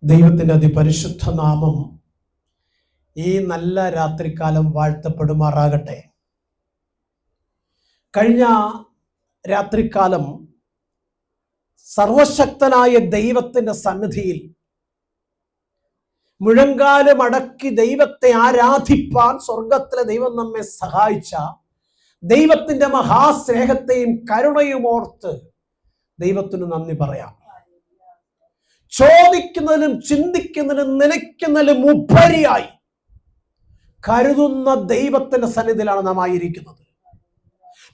ദൈവത്തിൻ്റെ അതിപരിശുദ്ധ നാമം ഈ നല്ല രാത്രികാലം വാഴ്ത്തപ്പെടുമാറാകട്ടെ. കഴിഞ്ഞ രാത്രികാലം സർവശക്തനായ ദൈവത്തിൻ്റെ സന്നിധിയിൽ മുഴങ്കാലുമടക്കി ദൈവത്തെ ആരാധിപ്പാൻ സ്വർഗത്തിലെ ദൈവം നമ്മെ സഹായിച്ച ദൈവത്തിൻ്റെ മഹാസ്നേഹത്തെയും കരുണയും ഓർത്ത് ദൈവത്തിന് നന്ദി പറയാം. ചോദിക്കുന്നതിനും ചിന്തിക്കുന്നതിനും നനയ്ക്കുന്നതിനും ഉപരിയായി കരുതുന്ന ദൈവത്തിന്റെ സന്നിധിയിലാണ് നാം ആയിരിക്കുന്നത്.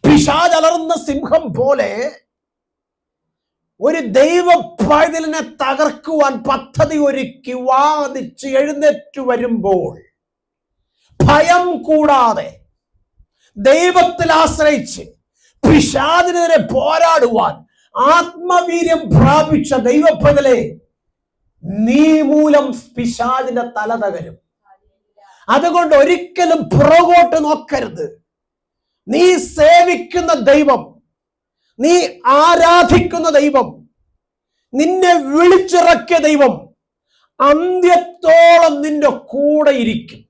പിശാച് അലറുന്ന സിംഹം പോലെ ഒരു ദൈവ പൈതലിനെ തകർക്കുവാൻ പദ്ധതി ഒരുക്കി വാദിച്ച് എഴുന്നേറ്റു വരുമ്പോൾ ഭയം കൂടാതെ ദൈവത്തിൽ ആശ്രയിച്ച് പിശാചിനെതിരെ പോരാടുവാൻ ആത്മവീര്യം പ്രാപിച്ച ദൈവ പൈതലേ, നീ മൂലം പിശാചിന്റെ തല തകരും. അതുകൊണ്ട് ഒരിക്കലും പുറകോട്ട് നോക്കരുത്. നീ സേവിക്കുന്ന ദൈവം, നീ ആരാധിക്കുന്ന ദൈവം, നിന്നെ വിളിച്ചിറക്കിയ ദൈവം അന്ത്യത്തോളം നിന്റെ കൂടെ ഇരിക്കും.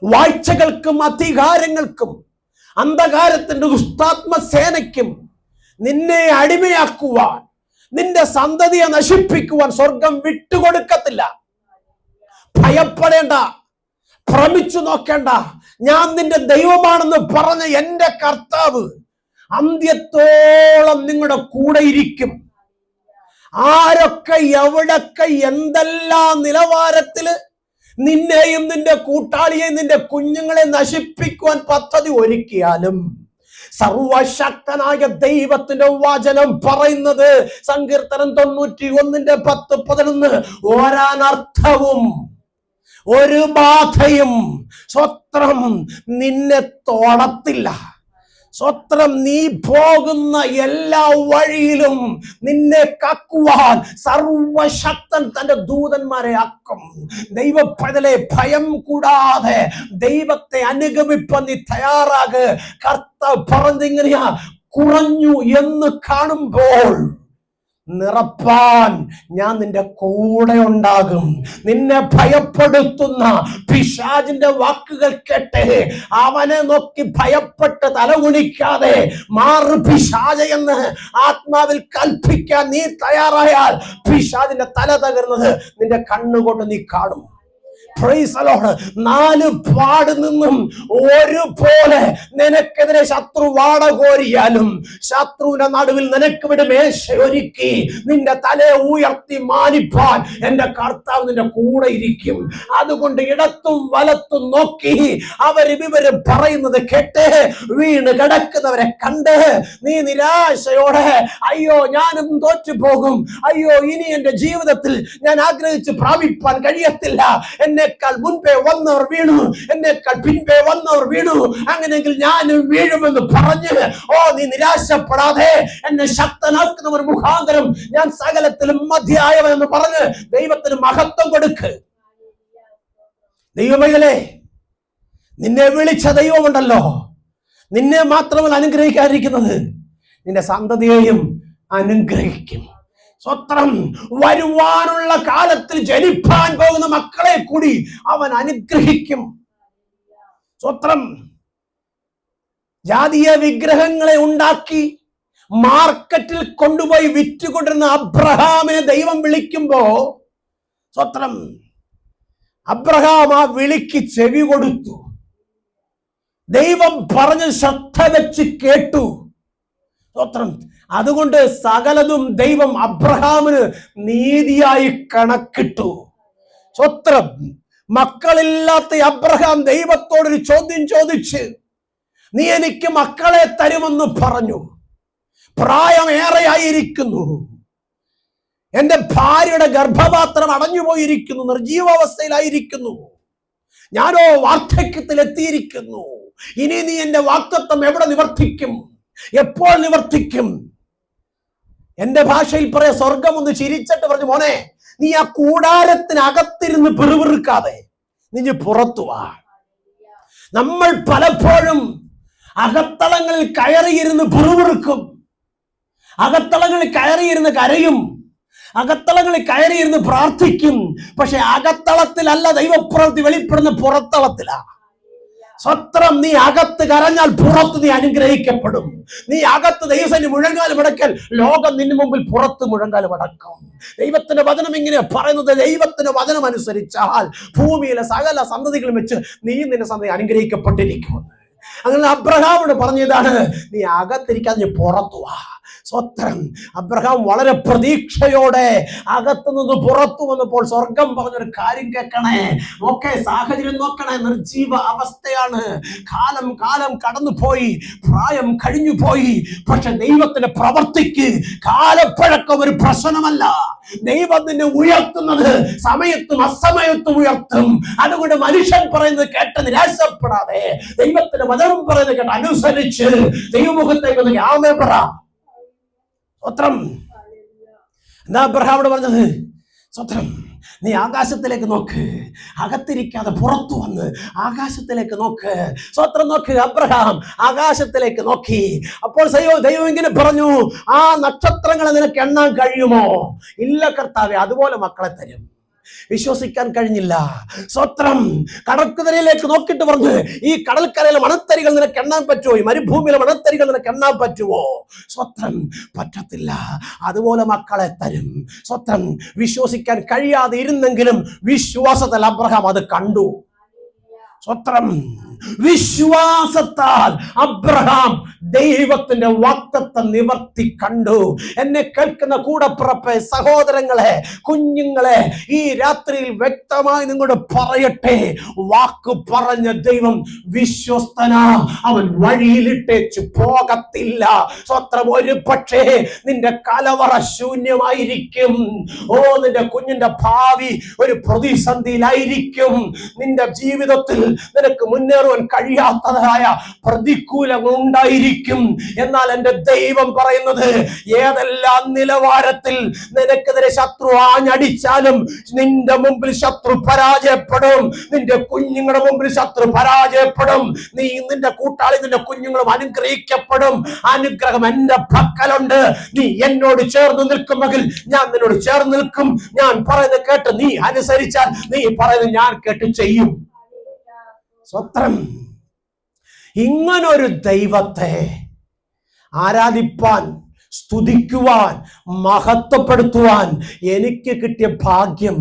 വാഴ്ചകൾക്കും അധികാരങ്ങൾക്കും അന്ധകാരത്തിന്റെ ദുഷ്ടാത്മസേനയ്ക്കും നിന്നെ അടിമയാക്കുവാൻ, നിന്റെ സന്തതിയെ നശിപ്പിക്കുവാൻ സ്വർഗം വിട്ടുകൊടുക്കത്തില്ല. ഭയപ്പെടേണ്ട, ഭ്രമിച്ചു നോക്കേണ്ട. ഞാൻ നിന്റെ ദൈവമാണെന്ന് പറഞ്ഞ എന്റെ കർത്താവ് അന്ത്യത്തോളം നിങ്ങളുടെ കൂടെ ഇരിക്കും. ആരൊക്കെ എവിടൊക്കെ എന്തെല്ലാം നിലവാരത്തില് നിന്നെയും നിന്റെ കൂട്ടാളിയെയും നിന്റെ കുഞ്ഞുങ്ങളെ നശിപ്പിക്കുവാൻ പദ്ധതി ഒരുക്കിയാലും സർവശക്തനായ ദൈവത്തിന്റെ വചനം പറയുന്നത്, സങ്കീർത്തനം 91:10-11, ഒരനർത്ഥവും ഒരു ബാധയും സ്വത്രം നിന്നെ തൊടത്തില്ല. സ്വത്രം നീ പോകുന്ന എല്ലാ വഴിയിലും നിന്നെ കക്കുവാൻ സർവശക്തൻ തന്റെ ദൂതന്മാരെ ആക്കും. ദൈവപൈതലേ, ഭയം കൂടാതെ ദൈവത്തെ അനുഗമിപ്പാൻ നീ തയ്യാറാക്. കർത്താവ് പറഞ്ഞിങ്ങനെയാ, കുറഞ്ഞു എന്ന് കാണുമ്പോൾ നിറപ്പാൻ ഞാൻ നിന്റെ കൂടെ ഉണ്ടാകും. നിന്നെ ഭയപ്പെടുത്തുന്ന പിശാചിന്റെ വാക്കുകൾ കേട്ട് അവനെ നോക്കി ഭയപ്പെട്ട് തലകുനിക്കാതെ മാറ് പിശാച് എന്ന് ആത്മാവിൽ കൽപ്പിക്കാൻ നീ തയ്യാറായാൽ പിശാചിന്റെ തല തകർന്നത് നിന്റെ കണ്ണുകൊണ്ട് നീ കാണും. Price the Lord. 4 പാട് നിന്നും ഒരുപോലെ നിനക്കെതിരെ ശത്രു വാട കോരിയാലും ശത്രുവിന്റെ നടുവിൽ നിനക്ക് വിട് മേശ ഒരുക്കി നിന്റെ തലയെ ഉയർത്തി മാനിപ്പാൻ എന്റെ കർത്താവ് നിന്റെ കൂടെ ഇരിക്കും. അതുകൊണ്ട് ഇടത്തും വലത്തും നോക്കി വിവരം പറയുന്നത് കേട്ട് വീണ് കിടക്കുന്നവരെ കണ്ട് നീ നിരാശയോടെ അയ്യോ ഞാനും തോറ്റു പോകും, അയ്യോ ഇനി എന്റെ ജീവിതത്തിൽ ഞാൻ ആഗ്രഹിച്ച് പ്രാപിപ്പാൻ കഴിയത്തില്ല, എന്നേക്കാൾ മുൻപേ വന്നവർ വീണു, എന്നേക്കാൾ പിൻപേ വന്നവർ വീണു, അങ്ങനെയെങ്കിൽ ഞാനും വീഴുമെന്ന് പറഞ്ഞ് നീ നിരാശപ്പെടാതെ എന്നെ ശക്തനാക്കുന്നവർ മുഖാന്തരം ഞാൻ സകലത്തിലും മധ്യയായവനെന്ന് പറഞ്ഞ് ദൈവത്തിന് മഹത്വം കൊടുക്ക്. ദൈവമേ, നിന്നെ വിളിച്ച ദൈവമുണ്ടല്ലോ, നിന്നെ മാത്രമല്ല അനുഗ്രഹിക്കാതിരിക്കുന്നത്, നിന്റെ സന്തതിയെയും അനുഗ്രഹിക്കും. സ്വത്രം വരുവാനുള്ള കാലത്തിൽ ജനിപ്പാൻ പോകുന്ന മക്കളെ കൂടി അവൻ അനുഗ്രഹിക്കും. സ്വത്രം ജാതീയ വിഗ്രഹങ്ങളെ ഉണ്ടാക്കി മാർക്കറ്റിൽ കൊണ്ടുപോയി വിറ്റുകൊണ്ടിരുന്ന അബ്രഹാമിനെ ദൈവം വിളിക്കുമ്പോ സ്വത്രം അബ്രഹാം ആ വിളിക്ക് ചെവി കൊടുത്തു. ദൈവം പറഞ്ഞ് ശ്രദ്ധ വെച്ച് കേട്ടു. സ്വത്രം അതുകൊണ്ട് സകലതും ദൈവം അബ്രഹാമിന് നീതിയായി കണക്കിട്ടു. സ്വത്രം മക്കളില്ലാത്ത അബ്രഹാം ദൈവത്തോടൊരു ചോദ്യം ചോദിച്ച്, നീ എനിക്ക് മക്കളെ തരുമെന്ന് പറഞ്ഞു, പ്രായമേറെയായിരിക്കുന്നു, എന്റെ ഭാര്യയുടെ ഗർഭപാത്രം അടഞ്ഞുപോയിരിക്കുന്നു, നിർജീവാവസ്ഥയിലായിരിക്കുന്നു, ഞാനോ വാർദ്ധക്യത്തിൽ എത്തിയിരിക്കുന്നു, ഇനി നീ എന്റെ വാഗ്ദത്തം എവിടെ നിവർത്തിക്കും, എപ്പോൾ നിവർത്തിക്കും? എന്റെ ഭാഷയിൽ പറയാ, സ്വർഗം ഒന്ന് ചിരിച്ചിട്ട് പറഞ്ഞു, മോനെ നീ ആ കൂടാരത്തിനകത്തിരുന്ന് പിറുപിറുക്കാതെ നീ പുറത്തു വാ. നമ്മൾ പലപ്പോഴും അകത്തളങ്ങളിൽ കയറിയിരുന്ന് പിറുപിറുക്കും, അകത്തളങ്ങളിൽ കയറിയിരുന്ന് കരയും, അകത്തളങ്ങളിൽ കയറിയിരുന്ന് പ്രാർത്ഥിക്കും. പക്ഷെ അകത്തളത്തിലല്ല ദൈവപ്രവൃത്തി വെളിപ്പെടുന്ന, പുറത്തളത്തിലാ. സ്വത്രം. നീ അകത്ത് കരഞ്ഞാൽ പുറത്ത് നീ അനുഗ്രഹിക്കപ്പെടും. നീ അകത്ത് ദൈവസേന മുഴങ്കാലും അടക്കൽ ലോകം നിന്റെ മുമ്പിൽ പുറത്ത് മുഴങ്കാലും അടക്കും. ദൈവത്തിന്റെ വചനം ഇങ്ങനെ പറയുന്നത്, ദൈവത്തിന്റെ വചനം അനുസരിച്ചാൽ ഭൂമിയിലെ സകല സന്തതികളും വെച്ച് നീ നിന്റെ സന്തതി അനുഗ്രഹിക്കപ്പെട്ടിരിക്കുമെന്ന്. അങ്ങനെ അബ്രഹാമോട് പറഞ്ഞതാണ്, നീ അകത്തിരിക്കാതെ നീ പുറത്തു വാ. സ്വത്രം. അബ്രഹാം വളരെ പ്രതീക്ഷയോടെ അകത്തു നിന്ന് പുറത്തു വന്നപ്പോൾ സ്വർഗം പറഞ്ഞൊരു കാര്യം കേൾക്കണേ. സാഹചര്യം നോക്കണേ. നിർജീവ അവസ്ഥയാണ്. കാലം കടന്നുപോയി, പ്രായം കഴിഞ്ഞു പോയി. പക്ഷെ ദൈവത്തിന്റെ പ്രവർത്തിക്ക് കാലപ്പഴക്കം ഒരു പ്രശ്നമല്ല. ദൈവം നിന്നെ ഉയർത്തുന്നത് സമയത്തും അസമയത്തും ഉയർത്തും. അതുകൊണ്ട് മനുഷ്യൻ പറയുന്നത് കേട്ട് നിരാശപ്പെടാതെ, ദൈവത്തിന്റെ വചനം പറയുന്നത് കേട്ട് അനുസരിച്ച് ദൈവമുഖത്തേക്ക് ആമേൻ പറ. സ്വത്രം. എന്താ അബ്രഹാമോട് പറഞ്ഞത്? സ്വത്രം. നീ ആകാശത്തിലേക്ക് നോക്ക്, അകത്തിരിക്കാതെ പുറത്തു വന്ന് ആകാശത്തിലേക്ക് നോക്ക്. സ്വത്രം. നോക്ക്. അബ്രഹാം ആകാശത്തിലേക്ക് നോക്കി. അപ്പോൾ ദൈവം ഇങ്ങനെ പറഞ്ഞു, ആ നക്ഷത്രങ്ങളെ നിനക്ക് എണ്ണാൻ കഴിയുമോ? ഇല്ല കർത്താവേ, അതുപോലെ മക്കളെ തരും. വിശ്വസിക്കാൻ കഴിഞ്ഞില്ല. സ്വത്രം. കടൽക്കരയിലേക്ക് നോക്കിയിട്ട് പറഞ്ഞു, ഈ കടൽക്കരയിലെ മണത്തരികൾ നിനക്ക് എണ്ണാൻ പറ്റുമോ? ഈ മരുഭൂമിയിലെ മണത്തരികൾ നിനക്ക് എണ്ണാൻ പറ്റുമോ? സ്വത്രം. പറ്റത്തില്ല, അതുപോലെ മക്കളെ തരും. സ്വത്രം. വിശ്വസിക്കാൻ കഴിയാതെ ഇരുന്നെങ്കിലും വിശ്വാസത്തിൽ അബ്രഹാം അത് കണ്ടു. സ്വത്രം. വിശ്വാസത്താൽ അബ്രഹാം ദൈവത്തിന്റെ വാഗ്ദത്തം നിവർത്തി കണ്ടു. എന്നെ കേൾക്കുന്ന കൂടപ്പിറപ്പെ, സഹോദരങ്ങളെ, കുഞ്ഞുങ്ങളെ, ഈ രാത്രിയിൽ വ്യക്തമായി നിങ്ങളോട് പറയട്ടെ, വാക്ക് പറഞ്ഞ ദൈവം വിശ്വസ്തനാ. അവൻ വഴിയിലിട്ടേച്ചു പോകത്തില്ല. സ്വത്രം. ഒരു പക്ഷേ നിന്റെ കലവറ ശൂന്യമായിരിക്കും. നിന്റെ കുഞ്ഞിന്റെ ഭാവി ഒരു പ്രതിസന്ധിയിലായിരിക്കും. നിന്റെ ജീവിതത്തിൽ നിനക്ക് മുന്നേറുവാൻ കഴിയാത്തതായ പ്രതികൂലങ്ങൾ ഉണ്ടായിരിക്കും. എന്നാൽ എന്റെ ദൈവം പറയുന്നത്, ഏതെല്ലാം നിലവാരത്തിൽ നിനക്കെതിരെ ശത്രു ആഞ്ഞടിച്ചാലും നിന്റെ മുമ്പിൽ ശത്രു പരാജയപ്പെടും. നിന്റെ കുഞ്ഞുങ്ങളുടെ മുമ്പിൽ ശത്രു പരാജയപ്പെടും. നീ, നിന്റെ കൂട്ടാളി, നിന്റെ കുഞ്ഞുങ്ങളും അനുഗ്രഹിക്കപ്പെടും. അനുഗ്രഹം എന്റെ പക്കലുണ്ട്. നീ എന്നോട് ചേർന്ന് നിൽക്കുമെങ്കിൽ ഞാൻ നിന്നോട് ചേർന്ന് നിൽക്കും. ഞാൻ പറയുന്നത് കേട്ട് നീ അനുസരിച്ചാൽ നീ പറയുന്നത് ഞാൻ കേട്ട് ചെയ്യും. സ്വത്രം. ഇങ്ങനൊരു ദൈവത്തെ ആരാധിപ്പാൻ, സ്തുതിക്കുവാൻ, മഹത്വപ്പെടുത്തുവാൻ എനിക്ക് കിട്ടിയ ഭാഗ്യം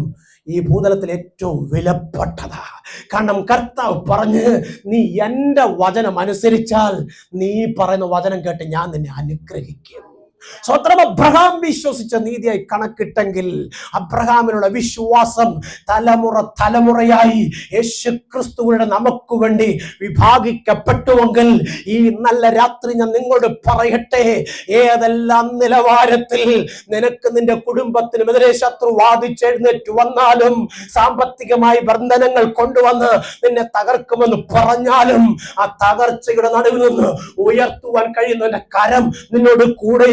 ഈ ഭൂതലത്തിൽ ഏറ്റവും വിലപ്പെട്ടതാ. കാരണം കർത്താവ് പറഞ്ഞ്, നീ എൻ്റെ വചനം അനുസരിച്ചാൽ, നീ പറയുന്ന വചനം കേട്ട് ഞാൻ നിന്നെ അനുഗ്രഹിക്കും. സ്വത്രം. അബ്രഹാം വിശ്വസിച്ച നീതിയായി കണക്കിട്ടെങ്കിൽ അബ്രഹാമിനുള്ള വിശ്വാസം തലമുറയായി യേശു ക്രിസ്തുവിന്റെ നമുക്ക് വേണ്ടി വിഭാഗിക്കപ്പെട്ടുവെങ്കിൽ, ഈ നല്ല രാത്രി ഞാൻ നിങ്ങളോട് പറയട്ടെ, ഏതെല്ലാം നിലവാരത്തിൽ നിനക്ക് നിന്റെ കുടുംബത്തിനുമെതിരെ ശത്രു വാദിച്ചെഴുന്നേറ്റ് വന്നാലും, സാമ്പത്തികമായി ബന്ധനങ്ങൾ കൊണ്ടുവന്ന് നിന്നെ തകർക്കുമെന്ന് പറഞ്ഞാലും, ആ തകർച്ചയുടെ നടുവിൽ നിന്ന് ഉയർത്തുവാൻ കഴിയുന്ന കരം നിന്നോട് കൂടെ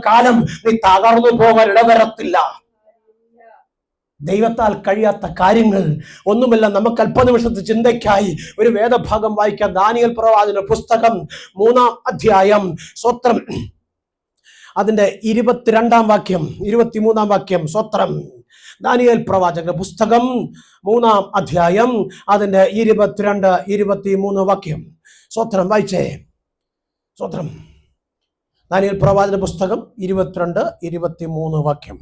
കാലം നീ തകർന്നു പോകാൻ ഇടവരത്തില്ല. ദൈവത്താൽ കഴിയാത്ത കാര്യങ്ങൾ ഒന്നുമില്ല. നമുക്ക് അല്പനിമിഷത്തെ ചിന്തയ്ക്കായി ഒരു വേദഭാഗം വായിക്കാം. ദാനിയേൽ പ്രവാചകന്റെ പുസ്തകം 3-ാം അധ്യായം. സ്വത്രം. അതിന്റെ 22-ാം വാക്യം, 23-ാം വാക്യം. സ്വത്രം. ദാനിയേൽ പ്രവാചകന്റെ പുസ്തകം 3-ാം അധ്യായം, അതിന്റെ 22, 23 വാക്യം. സ്വത്രം. വായിച്ചേ. സ്വത്രം. ദാനിയേൽ പ്രവാചക പുസ്തകം 22, 23 വാക്യം.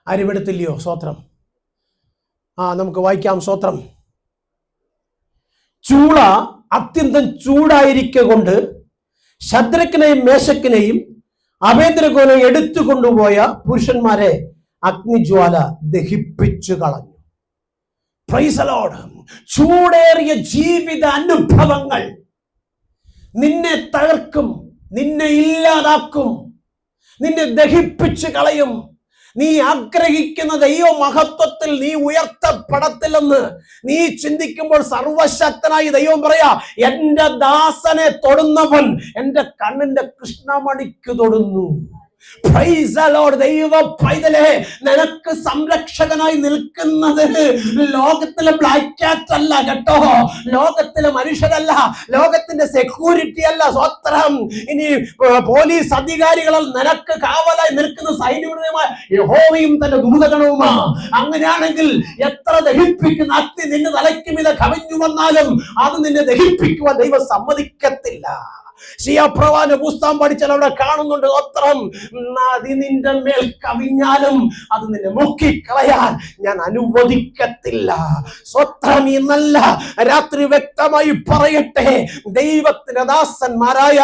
ആരുമെടുത്തില്ലയോ? സ്വത്രം. നമുക്ക് വായിക്കാം. സ്വത്രം. ചൂള അത്യന്തം ചൂടായിരിക്കൊണ്ട് ശദ്രക്കിനെയും മേശക്കിനെയും അബേദ്നെഗോനെയും എടുത്തുകൊണ്ടുപോയ പുരുഷന്മാരെ അഗ്നിജ്വാല ദഹിപ്പിച്ചു കളഞ്ഞു. Price the Lord. ചൂടേറിയ ജീവിത അനുഭവങ്ങൾ നിന്നെ തകർക്കും, നിന്നെ ഇല്ലാതാക്കും, നിന്നെ ദഹിപ്പിച്ചു കളയും. നീ ആഗ്രഹിക്കുന്ന ദൈവ മഹത്വത്തിൽ നീ ഉയർത്തപ്പെടത്തില്ലെന്ന് നീ ചിന്തിക്കുമ്പോൾ സർവശക്തനായി ദൈവം പറയാ, എന്റെ ദാസനെ തൊടുന്നവൻ എന്റെ കണ്ണിന്റെ കൃഷ്ണമണിക്ക് തൊടുന്നു. Praise the Lord. ദൈവ പൈതലേ, നിനക്ക് സംരക്ഷകനായി നിൽക്കുന്നത് ലോകത്തിലെ ബ്ലാക്ക് ക്യാറ്റ് അല്ല കേട്ടോ, ലോകത്തിലെ മനുഷ്യരല്ല, ലോകത്തിന്റെ സെക്യൂരിറ്റി അല്ല. സ്വത്രം. ഇനി പോലീസ് അധികാരികളാൽ നിനക്ക് കാവലായി നിൽക്കുന്ന സൈന്യമായ യഹോവയും തന്റെ ദൂതഗണവുമാ. അങ്ങനെയാണെങ്കിൽ എത്ര ദഹിപ്പിക്കുന്ന അഗ്നി നിന്റെ തലയ്ക്ക് മീതെ കവിഞ്ഞു വന്നാലും അത് നിന്നെ ദഹിപ്പിക്കുവാൻ ദൈവം സമ്മതിക്കത്തില്ല. ശിയാപ്രവാന്റെ പുസ്തകം പഠിച്ചാൽ അവിടെ കാണുന്നുണ്ട്, സ്വത്രം, നദി നിന്റെ മേൽ കവിഞ്ഞാലും അത് നിന്നെ മുക്കിക്കളയാൻ ഞാൻ അനുവദിക്കത്തില്ല. സ്വത്രം. ഈ നല്ല രാത്രി വ്യക്തമായി പറയട്ടെ, ദൈവത്തിന്റെ ദാസന്മാരായ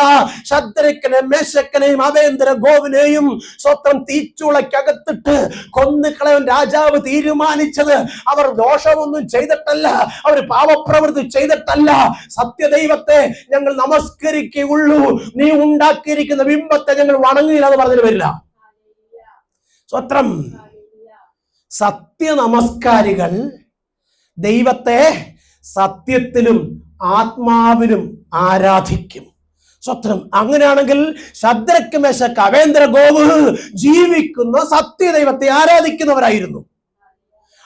ശദ്രക്കനെയും മേശക്കനെയും അബേദ്നെഗോവിനെയും സ്വത്രം തീച്ചൂളക്കകത്തിട്ട് കൊന്നുകളയാൻ രാജാവ് തീരുമാനിച്ചത് അവർ ദോഷമൊന്നും ചെയ്തിട്ടല്ല, അവർ പാപപ്രവൃത്തി ചെയ്തിട്ടല്ല. സത്യദൈവത്തെ ഞങ്ങൾ നമസ്കരിക്കുക ഉള്ളൂ, നീ ഉണ്ടാക്കിയിരിക്കുന്ന ബിംബത്തെ ഞങ്ങൾ വണങ്ങില്ല എന്ന് പറഞ്ഞിട്ട് വരില്ല. സ്വത്രം. സത്യ നമസ്കാരികൾ ദൈവത്തെ സത്യത്തിലും ആത്മാവിലും ആരാധിക്കും. സ്വത്രം. അങ്ങനെയാണെങ്കിൽ ശദ്രക്ക് മേശക്ക് അബേദ്നെഗോവ് ജീവിക്കുന്ന സത്യദൈവത്തെ ആരാധിക്കുന്നവരായിരുന്നു.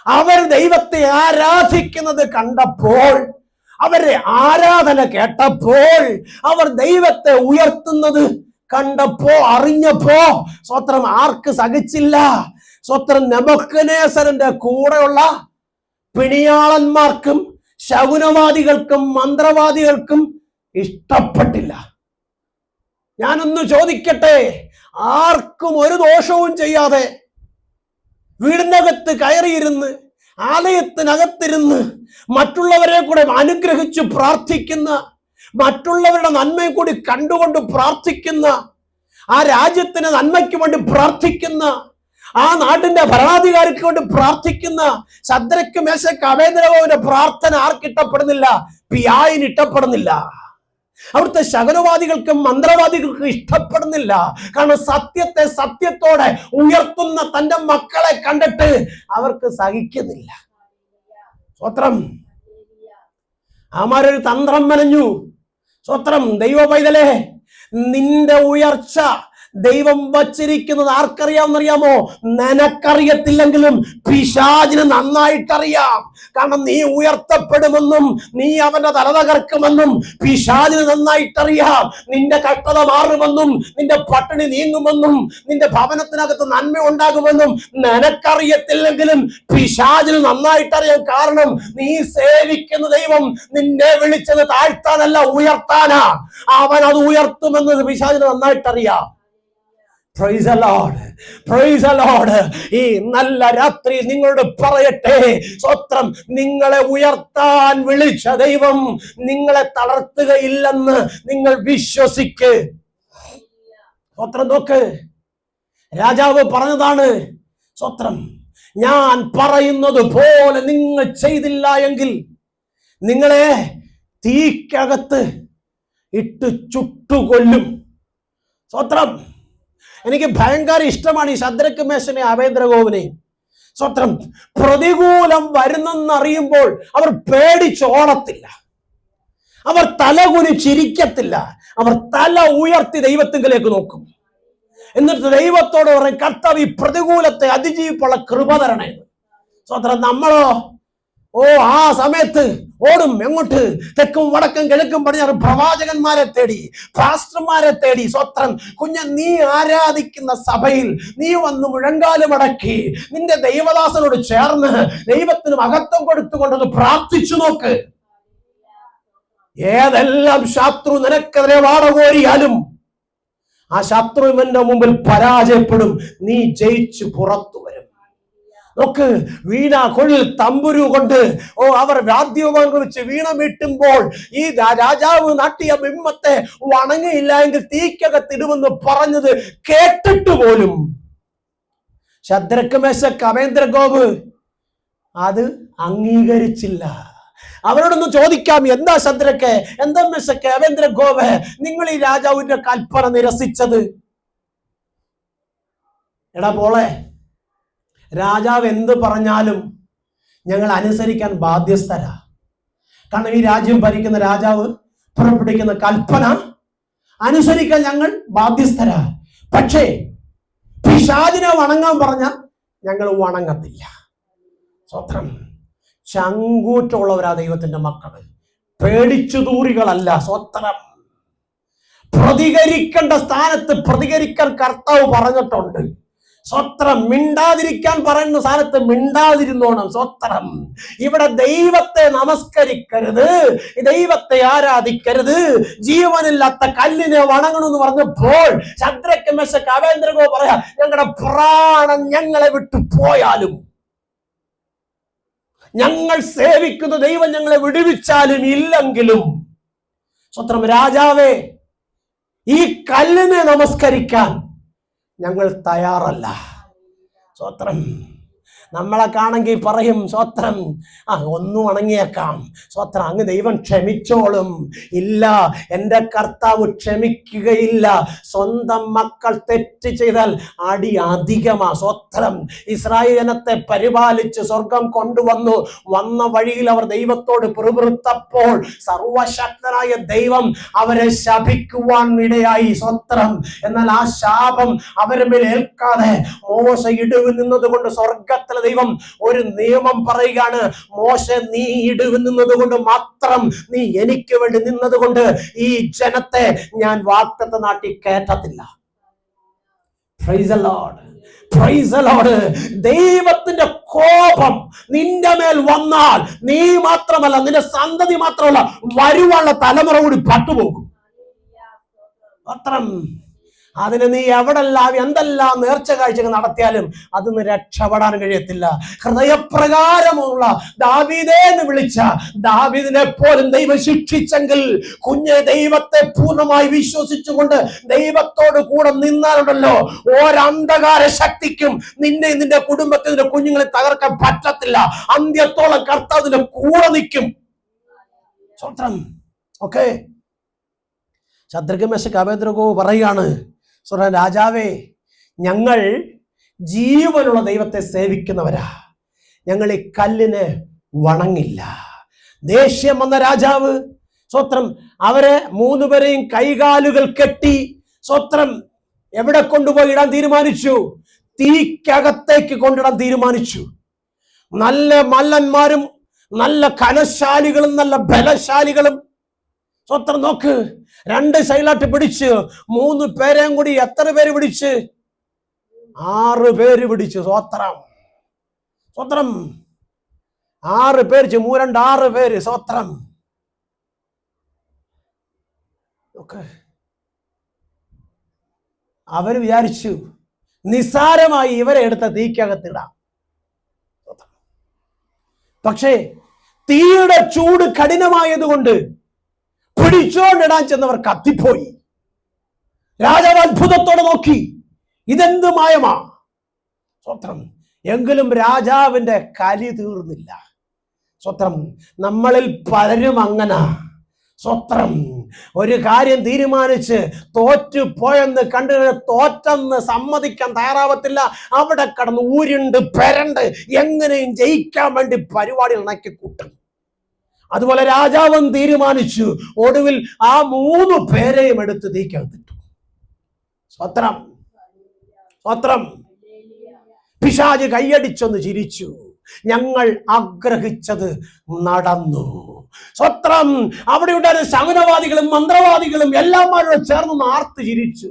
അവർ ദൈവത്തെ ആരാധിക്കുന്നത് കണ്ടപ്പോൾ, അവരെ ആരാധന കേട്ടപ്പോൾ, അവർ ദൈവത്തെ ഉയർത്തുന്നത് കണ്ടപ്പോ, അറിഞ്ഞപ്പോ, സ്വത്രം, ആർക്ക് സഹിച്ചില്ല? സ്വത്രം. നെബൂഖദ്നേസറിന്റെ കൂടെയുള്ള പിണിയാളന്മാർക്കും ശകുനവാദികൾക്കും മന്ത്രവാദികൾക്കും ഇഷ്ടപ്പെട്ടില്ല. ഞാനൊന്ന് ചോദിക്കട്ടെ, ആർക്കും ഒരു ദോഷവും ചെയ്യാതെ വീടിനകത്ത് കയറിയിരുന്ന് ആലയത്തിനകത്തിരുന്ന് മറ്റുള്ളവരെ കൂടെ അനുഗ്രഹിച്ചു പ്രാർത്ഥിക്കുന്ന, മറ്റുള്ളവരുടെ നന്മയും കൂടി കണ്ടുകൊണ്ട് പ്രാർത്ഥിക്കുന്ന, ആ രാജ്യത്തിന് നന്മയ്ക്ക് വേണ്ടി പ്രാർത്ഥിക്കുന്ന, ആ നാട്ടിന്റെ ഭരണാധികാരിക്ക് വേണ്ടി പ്രാർത്ഥിക്കുന്ന ശദ്രക്ക് മേശക്ക് അബേദ്നെഗോവിന്റെ പ്രാർത്ഥന ആർക്കിഷ്ടപ്പെടുന്നില്ല? പിയായിന് ഇഷ്ടപ്പെടുന്നില്ല. അവിടുത്തെ ശകുനവാദികൾക്കും മന്ത്രവാദികൾക്കും ഇഷ്ടപ്പെടുന്നില്ല. കാരണം സത്യത്തെ സത്യത്തോടെ ഉയർത്തുന്ന തന്റെ മക്കളെ കണ്ടിട്ട് അവർക്ക് സഹിക്കുന്നില്ല. സ്വത്രം. അവന്മാരൊരു തന്ത്രം മെനഞ്ഞു. സ്വത്രം. ദൈവ പൈതലേ, നിന്റെ ഉയർച്ച ദൈവം വച്ചിരിക്കുന്നത് ആർക്കറിയാമെന്നറിയാമോ? നിനക്കറിയത്തില്ലെങ്കിലും പിശാചിന് നന്നായിട്ടറിയാം. കാരണം നീ ഉയർത്തപ്പെടുമെന്നും നീ അവന്റെ തല തകർക്കുമെന്നും പിശാചിന് നന്നായിട്ടറിയാം. നിന്റെ കഷ്ടത മാറുമെന്നും നിന്റെ പട്ടിണി നീങ്ങുമെന്നും നിന്റെ ഭവനത്തിനകത്ത് നന്മ ഉണ്ടാകുമെന്നും നിനക്കറിയത്തില്ലെങ്കിലും പിശാചിന് നന്നായിട്ടറിയാം. കാരണം നീ സേവിക്കുന്ന ദൈവം നിന്നെ വിളിച്ചത് താഴ്ത്താനല്ല, ഉയർത്താനാ. അവൻ അത് ഉയർത്തുമെന്ന് പിശാചിന് നന്നായിട്ടറിയാം. Praise the Lord. Praise the Lord. ഈ നല്ല രാത്രി നിങ്ങളോട് പറയട്ടെ, സ്വത്രം, നിങ്ങളെ ഉയർത്താൻ വിളിച്ച ദൈവം നിങ്ങളെ തളർത്തുകയില്ലെന്ന് നിങ്ങൾ വിശ്വസിക്ക്. സ്വത്രം. നോക്ക്, രാജാവ് പറഞ്ഞതാണ്, സ്വത്രം, ഞാൻ പറയുന്നത് പോലെ നിങ്ങൾ ചെയ്തില്ല എങ്കിൽ നിങ്ങളെ തീക്കകത്ത് ഇട്ട് ചുട്ടുകൊല്ലും. സ്വത്രം. എനിക്ക് ഭയങ്കര ഇഷ്ടമാണ് ഈ ശദ്രക്ക് മേശനെ അബേദ്നെഗോവിനെയും. സ്വത്രം. പ്രതികൂലം വരുന്നെന്നറിയുമ്പോൾ അവർ പേടിച്ചോടത്തില്ല, അവർ തലകുനിച്ചിരിക്കത്തില്ല, അവർ തല ഉയർത്തി ദൈവത്തിലേക്ക് നോക്കും. എന്നിട്ട് ദൈവത്തോട് പറയും, കർത്താവ്, ഈ പ്രതികൂലത്തെ അതിജീവിപ്പുള്ള കൃപ തരണേ. സ്വത്രം. നമ്മളോ ആ സമയത്ത് ഓടും. എങ്ങോട്ട്? തെക്കും വടക്കും കിഴക്കും പടിഞ്ഞാറും പ്രവാചകന്മാരെ തേടി, പാസ്റ്റർമാരെ തേടി. സ്വത്രം. നീ ആരാധിക്കുന്ന സഭയിൽ നീ വന്ന് മുഴങ്കാല് മടക്കി നിന്റെ ദൈവദാസനോട് ചേർന്ന് ദൈവത്തിന് മഹത്വം കൊടുത്തുകൊണ്ടൊന്ന് പ്രാർത്ഥിച്ചു നോക്ക്. ഏതെല്ലാം ശത്രു നിനക്കെതിരെ വാടകോരിയാലും ആ ശത്രുവിന്റെ മുമ്പിൽ പരാജയപ്പെടും. നീ ജയിച്ചു പുറത്തു വരും. നോക്ക്, വീണ കൊള്ളിൽ തമ്പുരു കൊണ്ട് അവർ വാദ്യോപകരണം കുറിച്ച് വീണ മീട്ടുമ്പോൾ ഈ രാജാവ് നാട്ടിയ ബിംബത്തെ വണങ്ങിയില്ല എങ്കിൽ തീക്കകത്തിടുമെന്ന് പറഞ്ഞത് കേട്ടിട്ട് പോലും ശദ്രക്ക് മേശക്ക് അബേദ്നെഗോവ് അത് അംഗീകരിച്ചില്ല. അവരോടൊന്ന് ചോദിക്കാം, എന്താ ശദ്രക്ക്, എന്താ മേശക്ക് അബേദ്നെഗോവ് നിങ്ങൾ ഈ രാജാവിന്റെ കൽപ്പന നിരസിച്ചത്? എടാ പോളെ, രാജാവ് എന്ത് പറഞ്ഞാലും ഞങ്ങൾ അനുസരിക്കാൻ ബാധ്യസ്ഥരാ. കാരണം ഈ രാജ്യം ഭരിക്കുന്ന രാജാവ് പുറപ്പെടുവിക്കുന്ന കൽപ്പന അനുസരിക്കാൻ ഞങ്ങൾ ബാധ്യസ്ഥരാ. പക്ഷേ പിശാചിനെ വണങ്ങാൻ പറഞ്ഞ ഞങ്ങൾ വണങ്ങത്തില്ല. സ്വത്രം. ചങ്കൂറ്റമുള്ളവരാ ദൈവത്തിന്റെ മക്കള്, പേടിച്ചു തൂറികളല്ല. സ്വത്രം. പ്രതികരിക്കേണ്ട സ്ഥാനത്ത് പ്രതികരിക്കാൻ കർത്താവ് പറഞ്ഞിട്ടുണ്ട്. സ്വത്രം. മിണ്ടാതിരിക്കാൻ പറയുന്ന സ്ഥാനത്ത് മിണ്ടാതിരുന്നോണം. സ്വത്രം. ഇവിടെ ദൈവത്തെ നമസ്കരിക്കരുത്, ദൈവത്തെ ആരാധിക്കരുത്, ജീവനില്ലാത്ത കല്ലിനെ വണങ്ങണമെന്ന് പറഞ്ഞപ്പോൾ ശദ്രക്ക്, മെശക്ക്, അബേദ്നെഗോ പറയാ, ഞങ്ങളുടെ പ്രാണൻ ഞങ്ങളെ വിട്ടു പോയാലും, ഞങ്ങൾ സേവിക്കുന്ന ദൈവം ഞങ്ങളെ വിടുവിച്ചാലും ഇല്ലെങ്കിലും, സ്വത്രം, രാജാവേ, ഈ കല്ലിനെ നമസ്കരിക്കാൻ ഞങ്ങൾ തയ്യാറല്ല. സ്വത്രം. നമ്മളെ കാണെങ്കിൽ പറയും, സ്വത്രം, ഒന്നും ഉണങ്ങിയേക്കാം, സ്വത്രം, അങ്ങ് ദൈവം ക്ഷമിച്ചോളും. ഇല്ല, എൻ്റെ കർത്താവ് ക്ഷമിക്കുകയില്ല. സ്വന്തം മക്കൾ തെറ്റ് ചെയ്താൽ അടി അധികമാ. സ്വത്രം. ഇസ്രായേൽ ജനത്തെ പരിപാലിച്ച് സ്വർഗം കൊണ്ടുവന്നു. വന്ന വഴിയിൽ അവർ ദൈവത്തോട് പിറുപിറുത്തപ്പോൾ സർവശക്തനായ ദൈവം അവരെ ശപിക്കുവാൻ ഇടയായി. സ്വത്രം. എന്നാൽ ആ ശാപം അവരുടെ മേൽ ഏൽക്കാതെ മോശ ഇടിവിൽ നിന്നതുകൊണ്ട് സ്വർഗത്തിലെ ദൈവം ഒരു നിയമം പറയുകയാണ്. മോശ, നീ ഇടിവിൽ നിന്നത് കൊണ്ട് മാത്രം, നീ എനിക്ക് വേണ്ടി നിന്നത് കൊണ്ട് ഈ ജനത്തെ ഞാൻ വാഗ്ദത്ത നാട്ടിൽ കയറ്റത്തില്ല. Praise the Lord. Praise the Lord. ദൈവത്തിന്റെ കോപം നിന്റെ മേൽ വന്നാൽ നീ മാത്രമല്ല, നിന്റെ സന്തതി മാത്രമല്ല, വരുവാനുള്ള തലമുറ കൂടി പട്ടുപോകും. അത്രം. അതിന് നീ എവിടെല്ലാം എന്തെല്ലാം നേർച്ച കാഴ്ചകൾ നടത്തിയാലും അതിന് രക്ഷപ്പെടാൻ കഴിയത്തില്ല. ഹൃദയപ്രകാരമുള്ള ദാവീദേ എന്ന് വിളിച്ച ദാവീദിനെ പോലും ദൈവം ശിക്ഷിച്ചെങ്കിൽ, കുഞ്ഞെ ദൈവത്തെ പൂർണ്ണമായി വിശ്വസിച്ചുകൊണ്ട് ദൈവത്തോട് കൂടെ നിന്നാലുണ്ടല്ലോ, ഒരന്ധകാര ശക്തിക്കും നിന്നെ, നിന്റെ കുടുംബത്തെ, നിന്റെ കുഞ്ഞുങ്ങളെ തകർക്കാൻ പറ്റത്തില്ല. അന്ത്യത്തോളം കർത്താവിന്റെ കൂടെ നിൽക്കും. സ്വത്രം. ഓക്കെ. ശദ്രക്ക്, മെശക്ക്, അബേദ്നെഗോ പറയുകയാണ്, രാജാവേ, ഞങ്ങൾ ജീവനുള്ള ദൈവത്തെ സേവിക്കുന്നവരാ, ഞങ്ങൾ ഈ കല്ലിന് വണങ്ങില്ല. ദേഷ്യം വന്ന രാജാവ്, സ്വത്രം, അവരെ മൂന്നുപേരെയും കൈകാലുകൾ കെട്ടി, സ്വത്രം, എവിടെ കൊണ്ടുപോയി ഇടാൻ തീരുമാനിച്ചു? തീക്കകത്തേക്ക് കൊണ്ടിടാൻ തീരുമാനിച്ചു. നല്ല മല്ലന്മാരും നല്ല കനശാലികളും നല്ല ബലശാലികളും, സ്വത്രം, നോക്ക്, രണ്ട് സൈഡിലായിട്ട് പിടിച്ച്, മൂന്ന് പേരെയും കൂടി എത്ര പേര് പിടിച്ച്? 6 പേര് പിടിച്ചു. സ്വത്രം. സ്വത്രം. 6 പേര്, 6 പേര്. സ്വത്രം. അവര് വിചാരിച്ചു നിസ്സാരമായി ഇവരെ എടുത്ത തീക്കകത്തിടാം. പക്ഷേ തീയുടെ ചൂട് കഠിനമായതുകൊണ്ട് പിടിച്ചോണ്ടിടാൻ ചെന്നവർ കത്തിപ്പോയി. രാജാവ് അത്ഭുതത്തോടെ നോക്കി, ഇതെന്ത് മായമാ. സ്വത്രം. എങ്കിലും രാജാവിന്റെ കലി തീർന്നില്ല. സ്വത്രം. നമ്മളിൽ പലരും അങ്ങനെ. സ്വത്രം. ഒരു കാര്യം തീരുമാനിച്ച് തോറ്റുപോയെന്ന് കണ്ടു തോറ്റെന്ന് സമ്മതിക്കാൻ തയ്യാറാവത്തില്ല. അവിടെ കടന്ന് ഊരുണ്ട് പെരണ്ട് എങ്ങനെയും ജയിക്കാൻ വേണ്ടി പരിപാടി ഇണക്കി കൂട്ടും. അതുപോലെ രാജാവൻ തീരുമാനിച്ചു. ഒടുവിൽ ആ 3 പേരെയും എടുത്ത് തീക്കകത്തിട്ടു. സ്വത്രം. സ്വത്രം. പിശാച് കൈയടിച്ചൊന്ന് ചിരിച്ചു. ഞങ്ങൾ ആഗ്രഹിച്ചത് നടന്നു. സ്വത്രം. അവിടെ ഉണ്ടായിരുന്ന ശകുനവാദികളും മന്ത്രവാദികളും എല്ലാവരും ചേർന്ന് ആർത്ത് ചിരിച്ചു.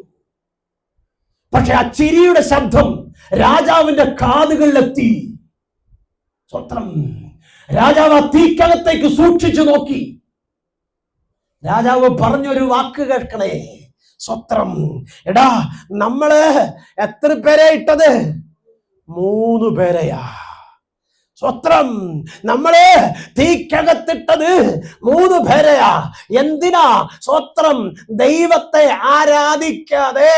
പക്ഷെ ആ ചിരിയുടെ ശബ്ദം രാജാവിന്റെ കാതുകളിലെത്തി. സ്വത്രം. രാജാവ് ആ തീക്കകത്തേക്ക് സൂക്ഷിച്ചു നോക്കി. രാജാവ് പറഞ്ഞൊരു വാക്ക് കേൾക്കണേ. സ്വത്രം. എടാ, നമ്മള് എത്ര പേരെ ഇട്ടത്? 3 പേരെയാ. സ്വത്രം. നമ്മള് തീക്കകത്തിട്ടത് 3 പേരെയാ. എന്തിനാ? സ്വത്രം. ദൈവത്തെ ആരാധിക്കാതെ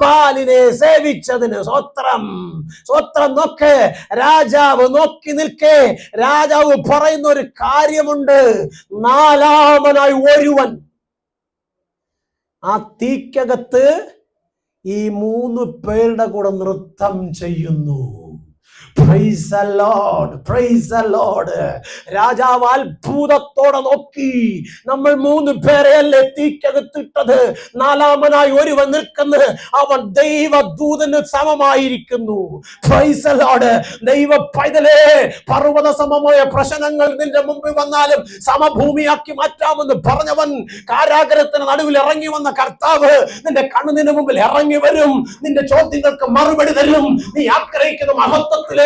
ബാലിനെ സേവിച്ചതിന്. സ്വത്രം. സ്വത്രം. നോക്ക്, രാജാവ് നോക്കി നിൽക്കേ. രാജാവ് പറയുന്ന ഒരു കാര്യമുണ്ട്. 4ാമനായി ഒരുവൻ ആ തീക്കകത്ത് ഈ 3 പേരുടെ കൂടെ നൃത്തം ചെയ്യുന്നു. Praise the Lord, praise the Lord. രാജാവ് അത്ഭുതത്തോടെ നോക്കി. നമ്മൾ 3 പേരെയല്ലേ തീക്കകത്തിട്ടത്, നാലാമനായി ഒരുവൻ നിൽക്കുന്നു, അവൻ ദൈവദൂതന് സമമായിരിക്കുന്നു. Praise the Lord. ദൈവ പൈതലേ, പർവ്വത സമമായ പ്രശ്നങ്ങൾ നിന്റെ മുമ്പിൽ വന്നാലും സമഭൂമിയാക്കി മാറ്റാമെന്ന് പറഞ്ഞവൻ, കാരാഗ്രഹത്തിന് നടുവിൽ ഇറങ്ങി വന്ന കർത്താവ് നിന്റെ കണ്ണിന് മുമ്പിൽ ഇറങ്ങി വരും. നിന്റെ ചോദ്യങ്ങൾക്ക് മറുപടി തരും. നീ ആഗ്രഹിക്കുന്ന മഹത്വത്തിലേക്ക്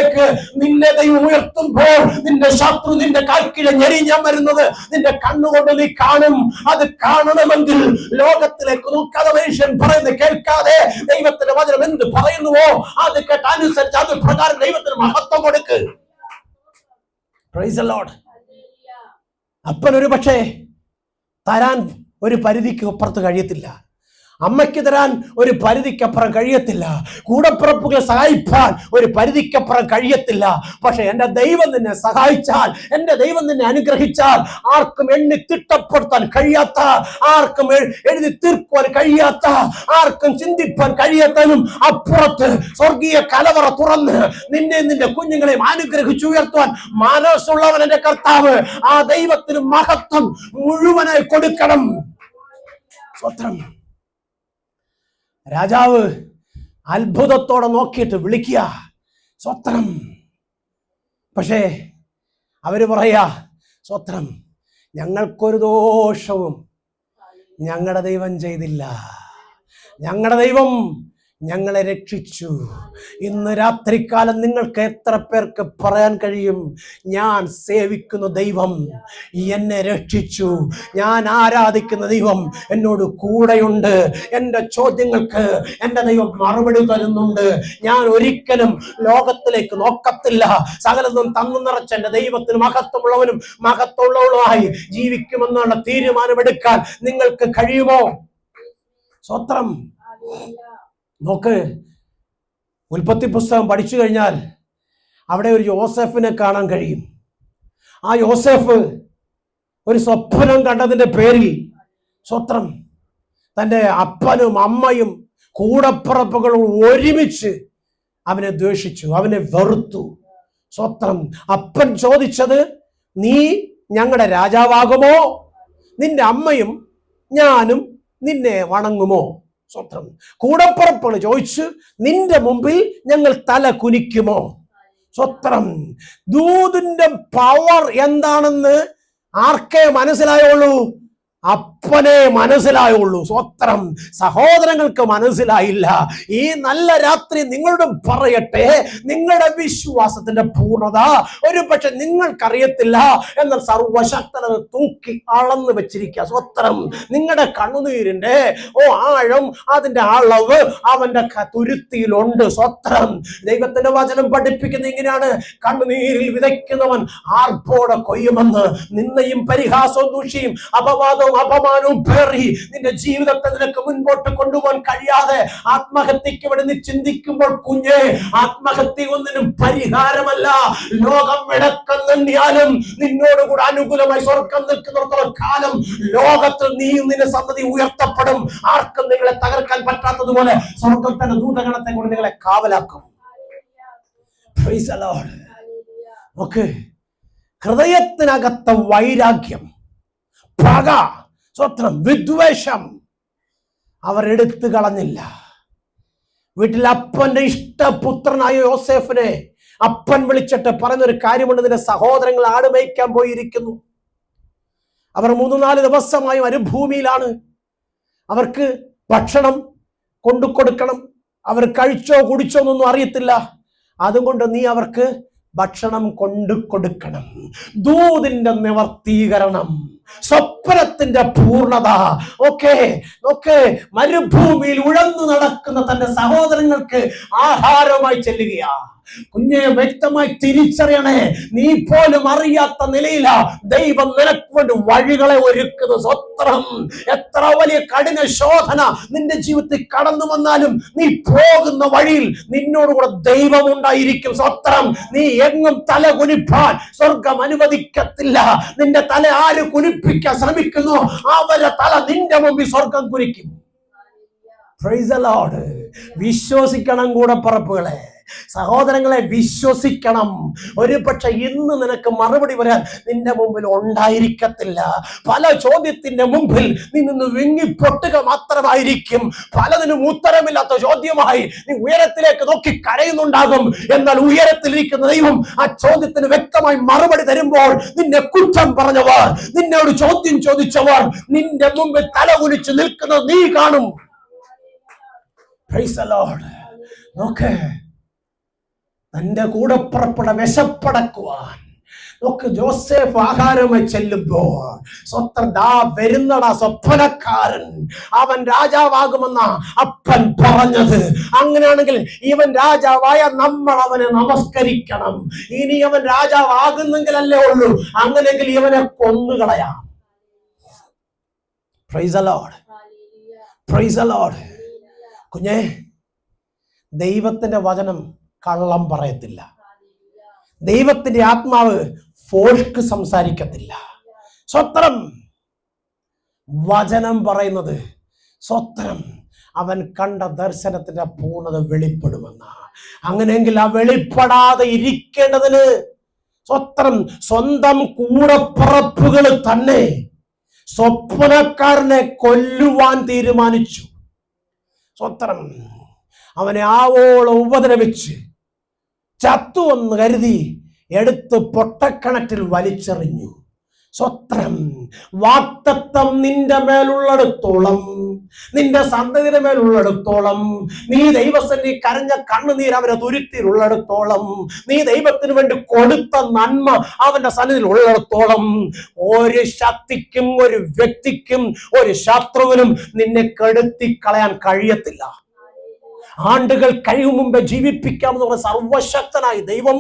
നിന്നെ ദൈവം ഉയർത്തുമ്പോൾ നിന്റെ ശത്രു നിന്റെ കാൽക്കീഴിൽ ഞെരിഞ്ഞാൻ വരുന്നത് നിന്റെ കണ്ണുകൊണ്ട് നീ കാണും. അത് കാണണമെങ്കിൽ ലോകത്തിലേക്ക് നോക്കാതെ, മനുഷ്യൻ പറയുന്നത് കേൾക്കാതെ ദൈവത്തിന്റെ വചനം എന്ത് പറയുന്നുവോ അത് കേട്ട് അനുസരിച്ച് അത് പ്രകാരം ദൈവത്തിന് മഹത്വം കൊടുക്ക്. Price the Lord. അപ്പൻ ഒരു പക്ഷേ തരാൻ ഒരു പരിധിക്ക് അപ്പുറത്ത് കഴിയത്തില്ല, അമ്മയ്ക്ക് തരാൻ ഒരു പരിധിക്കപ്പുറം കഴിയത്തില്ല, കൂടപ്പിറപ്പുകളെ സഹായിപ്പാൻ ഒരു പരിധിക്കപ്പുറം കഴിയത്തില്ല. പക്ഷെ എന്റെ ദൈവം നിന്നെ സഹായിച്ചാൽ, എന്റെ ദൈവം നിന്നെ അനുഗ്രഹിച്ചാൽ, ആർക്കും എണ്ണി തിട്ടപ്പെടുത്താൻ കഴിയാത്ത, ആർക്കും എഴുതി തീർക്കുവാൻ കഴിയാത്ത, ആർക്കും ചിന്തിപ്പാൻ കഴിയാത്തതിനും അപ്പുറത്ത് സ്വർഗീയ കലവറ തുറന്ന് നിന്നെ നിന്റെ കുഞ്ഞുങ്ങളെയും അനുഗ്രഹിച്ചു ഉയർത്തുവാൻ മനസ്സുള്ളവൻ എന്റെ കർത്താവ്. ആ ദൈവത്തിന് മഹത്വം മുഴുവനായി കൊടുക്കണം. സ്വത്രം. രാജാവ് അത്ഭുതത്തോടെ നോക്കിയിട്ട് വിളിക്കുക, സ്വത്രം. പക്ഷേ അവര് പറയാ, സ്വത്രം, ഞങ്ങൾക്കൊരു ദോഷവും ഞങ്ങളുടെ ദൈവം ചെയ്തില്ല, ഞങ്ങളുടെ ദൈവം ഞങ്ങളെ രക്ഷിച്ചു. ഇന്ന് രാത്രികാലം നിങ്ങൾക്ക് എത്ര പേർക്ക് പറയാൻ കഴിയും, ഞാൻ സേവിക്കുന്ന ദൈവം എന്നെ രക്ഷിച്ചു, ഞാൻ ആരാധിക്കുന്ന ദൈവം എന്നോട് കൂടെയുണ്ട്, എൻ്റെ ചോദ്യങ്ങൾക്ക് എൻ്റെ ദൈവം മറുപടി തരുന്നുണ്ട്, ഞാൻ ഒരിക്കലും ലോകത്തിലേക്ക് നോക്കത്തില്ല, സകലതും തന്നു നിറച്ച എൻ്റെ ദൈവത്തിന് മഹത്വമുള്ളവനും മഹത്വമുള്ളവളുമായി ജീവിക്കുമെന്നുള്ള തീരുമാനമെടുക്കാൻ നിങ്ങൾക്ക് കഴിയുമോ? സ്വത്രം. നോക്ക്, ഉൽപ്പത്തി പുസ്തകം പഠിച്ചു കഴിഞ്ഞാൽ അവിടെ ഒരു യോസേഫിനെ കാണാൻ കഴിയും. ആ യോസേഫ് ഒരു സ്വപ്നം കണ്ടതിന്റെ പേരിൽ, സ്വത്രം, തൻ്റെ അപ്പനും അമ്മയും കൂടപ്പിറപ്പുകളും ഒരുമിച്ച് അവനെ ദ്വേഷിച്ചു, അവനെ വെറുത്തു. സ്വത്രം. അപ്പൻ ചോദിച്ചത്, നീ ഞങ്ങളുടെ രാജാവാകുമോ? നിന്റെ അമ്മയും ഞാനും നിന്നെ വണങ്ങുമോ? സ്വത്രം. കൂടപ്പുറപ്പുകൾ ചോദിച്ചു, നിന്റെ മുമ്പിൽ ഞങ്ങൾ തല കുനിക്കുമോ? സ്വത്രം. ദൂതിന്റെ പവർ എന്താണെന്ന് ആർക്കേ മനസ്സിലായുള്ളൂ? അപ്പനെ മനസ്സിലായുള്ളൂ. സ്വത്രം. സഹോദരങ്ങൾക്ക് മനസ്സിലായില്ല. ഈ നല്ല രാത്രി നിങ്ങളോടും പറയട്ടെ, നിങ്ങളുടെ വിശ്വാസത്തിന്റെ പൂർണ്ണത ഒരു പക്ഷെ നിങ്ങൾക്കറിയത്തില്ല, എന്നാൽ സർവശക്തനത് തൂക്കി അളന്ന് വെച്ചിരിക്കുക. സ്വത്രം. നിങ്ങളുടെ കണ്ണുനീരിന്റെ ആഴം, അതിന്റെ അളവ് അവന്റെ തുരുത്തിയിലുണ്ട്. സ്വത്രം. ദൈവത്തിന്റെ വചനം പഠിപ്പിക്കുന്ന ഇങ്ങനെയാണ്, കണ്ണുനീരിൽ വിതയ്ക്കുന്നവൻ ആർപ്പോടെ കൊയ്യുമെന്ന്. നിന്നയും പരിഹാസവും ദൂഷിയും അപവാദവും അപമാനവും പേറി നിന്റെ ജീവിതത്തെ നിനക്ക് മുൻപോട്ട് കൊണ്ടുപോകാൻ കഴിയാതെ ആത്മഹത്യക്ക് വേണ്ടി നീ ചിന്തിക്കുമ്പോൾ, കുഞ്ഞെ, ആത്മഹത്യ ഒന്നിനും പരിഹാരമല്ല. ലോകം വിടക്കെന്നിയാലും നിന്നോടുകൂടെ അനുകൂലമായി സ്വർഗം നിൽക്കുന്നിടത്തോളം കാലം ലോകത്തിൽ നീയും നിന്റെ സന്തതി ഉയർത്തപ്പെടും. ആർക്കും നിങ്ങളെ തകർക്കാൻ പറ്റാത്തതുപോലെ സ്വർഗം തന്നെ ദൂതഗണത്തെ കൊണ്ട് നിങ്ങളെ കാവലാക്കും. Praise the Lord. ഓക്കെ. ഹൃദയത്തിനകത്ത വൈരാഗ്യം, പക, സ്വത്രം, വിദ്വേഷം അവർ എടുത്തു കളഞ്ഞില്ല. വീട്ടിൽ അപ്പന്റെ ഇഷ്ടപുത്രനായ യോസേഫിനെ അപ്പൻ വിളിച്ചിട്ട് പറയുന്നൊരു കാര്യമുണ്ട്, നിന്റെ സഹോദരങ്ങൾ ആടുമേയ്ക്കാൻ പോയിരിക്കുന്നു. അവർ 3-4 ദിവസമായി മരുഭൂമിയിലാണ്. അവർക്ക് ഭക്ഷണം കൊണ്ടു കൊടുക്കണം. അവർ കഴിച്ചോ കുടിച്ചോ എന്നൊന്നും അറിയത്തില്ല. അതുകൊണ്ട് നീ അവർക്ക് ഭക്ഷണം കൊണ്ടു കൊടുക്കണം. ദൂതിന്റെ നിവർത്തീകരണം, സ്വപ്നത്തിന്റെ പൂർണ്ണത. ഓക്കെ. മരുഭൂമിയിൽ ഉഴന്നു നടക്കുന്ന തന്റെ സഹോദരങ്ങൾക്ക് ആഹാരമായി ചെല്ലുകയാ. കുഞ്ഞെ, വ്യക്തമായി തിരിച്ചറിയണേ, നീ പോലും അറിയാത്ത നിലയില ദൈവം നിനക്ക് വേണ്ടി വഴികളെ ഒരുക്കുന്നു. സ്വത്രം. എത്ര വലിയ കഠിന ശോധന നിന്റെ ജീവിതത്തിൽ കടന്നു വന്നാലും നീ പോകുന്ന വഴിയിൽ നിന്നോടുകൂടെ ദൈവം ഉണ്ടായിരിക്കും. സ്വത്രം. നീ എങ്ങും തല കുനിപ്പാൻ സ്വർഗം അനുവദിക്കത്തില്ല. നിന്റെ തല ആര് കുനിപ്പിക്കാൻ ശ്രമിക്കുന്നു, അവരെ തല നിന്റെ മുമ്പിൽ സ്വർഗം കുനിക്കും. Price the Lord. വിശ്വസിക്കണം കൂടപ്പിറപ്പുകളെ. സഹോദരങ്ങളെ, വിശ്വസിക്കണം. ഒരു പക്ഷെ ഇന്ന് നിനക്ക് മറുപടി വരാൻ നിന്റെ മുമ്പിൽ ഉണ്ടായിരിക്കത്തില്ല. പല ചോദ്യത്തിന്റെ മുമ്പിൽ നീ നിന്ന് വിങ്ങിപ്പൊട്ടുക മാത്രമായിരിക്കും. പലതിനും ഉത്തരമില്ലാത്ത ചോദ്യമായി നീ ഉയരത്തിലേക്ക് നോക്കി കരയുന്നുണ്ടാകും. എന്നാൽ ഉയരത്തിലിരിക്കുന്ന ദൈവം ആ ചോദ്യത്തിന് വ്യക്തമായി മറുപടി തരുമ്പോൾ നിന്നെ കുറ്റം പറഞ്ഞവർ, നിന്നോട് ചോദ്യം ചോദിച്ചവർ നിന്റെ മുമ്പിൽ തലകുനിച്ച് നിൽക്കുന്നത് നീ കാണും. Price the Lord. നോക്ക്, തന്റെ കൂടെ പുറപ്പെട വിശപ്പടക്കുവാൻ നോക്ക് ജോസഫ് ആഹാരമായി ചെല്ലുമ്പോൾ വരുന്നടാ സ്വപ്നക്കാരൻ, അവൻ രാജാവാകുമെന്ന അപ്പൻ പറഞ്ഞത്. അങ്ങനെയാണെങ്കിൽ ഇവൻ രാജാവായ നമ്മൾ അവനെ നമസ്കരിക്കണം. ഇനി അവൻ രാജാവാകുന്നെങ്കിലല്ലേ ഉള്ളൂ, അങ്ങനെയെങ്കിൽ ഇവനെ കൊന്നുകളയാം. Praise the Lord, praise the Lord. കുഞ്ഞേ, ദൈവത്തിന്റെ വചനം കള്ളം പറയത്തില്ല. ദൈവത്തിന്റെ ആത്മാവ് ഫോൾക്ക് സംസാരിക്കത്തില്ല. സ്വത്രം വചനം പറയുന്നത്, സ്വത്രം അവൻ കണ്ട ദർശനത്തിന്റെ പൂർണ്ണത വെളിപ്പെടുമെന്ന. അങ്ങനെയെങ്കിൽ ആ വെളിപ്പെടാതെ ഇരിക്കേണ്ടതിന് സ്വത്രം സ്വന്തം കൂടപ്പിറപ്പുകൾ തന്നെ സ്വപ്നക്കാരനെ കൊല്ലുവാൻ തീരുമാനിച്ചു. സ്വത്രം അവനെ ആവോളം ഉപദ്രവിച്ച് ചത്തുവെന്ന് കരുതി എടുത്ത് പൊട്ടക്കിണറ്റിൽ വലിച്ചെറിഞ്ഞു. സ്വത്രം വാഗ്ദത്തം നിന്റെ മേലുള്ളിടത്തോളം, നിന്റെ സന്തതിയുടെ മേലുള്ളിടത്തോളം, നീ ദൈവസന്നിധി കരഞ്ഞ കണ്ണുനീർ അവരെ തുരുത്തിയിലുള്ളിടത്തോളം, നീ ദൈവത്തിന് വേണ്ടി കൊടുത്ത നന്മ അവന്റെ സന്നിധിയിൽ ഉള്ളിടത്തോളം, ഒരു ശക്തിക്കും ഒരു വ്യക്തിക്കും ഒരു ശത്രുവിനും നിന്നെ കെടുത്തി കളയാൻ കഴിയത്തില്ല. ആണ്ടുകൾ കഴിയും മുമ്പേ ജീവിപ്പിക്കാമെന്ന് പറഞ്ഞ സർവശക്തനായ ദൈവം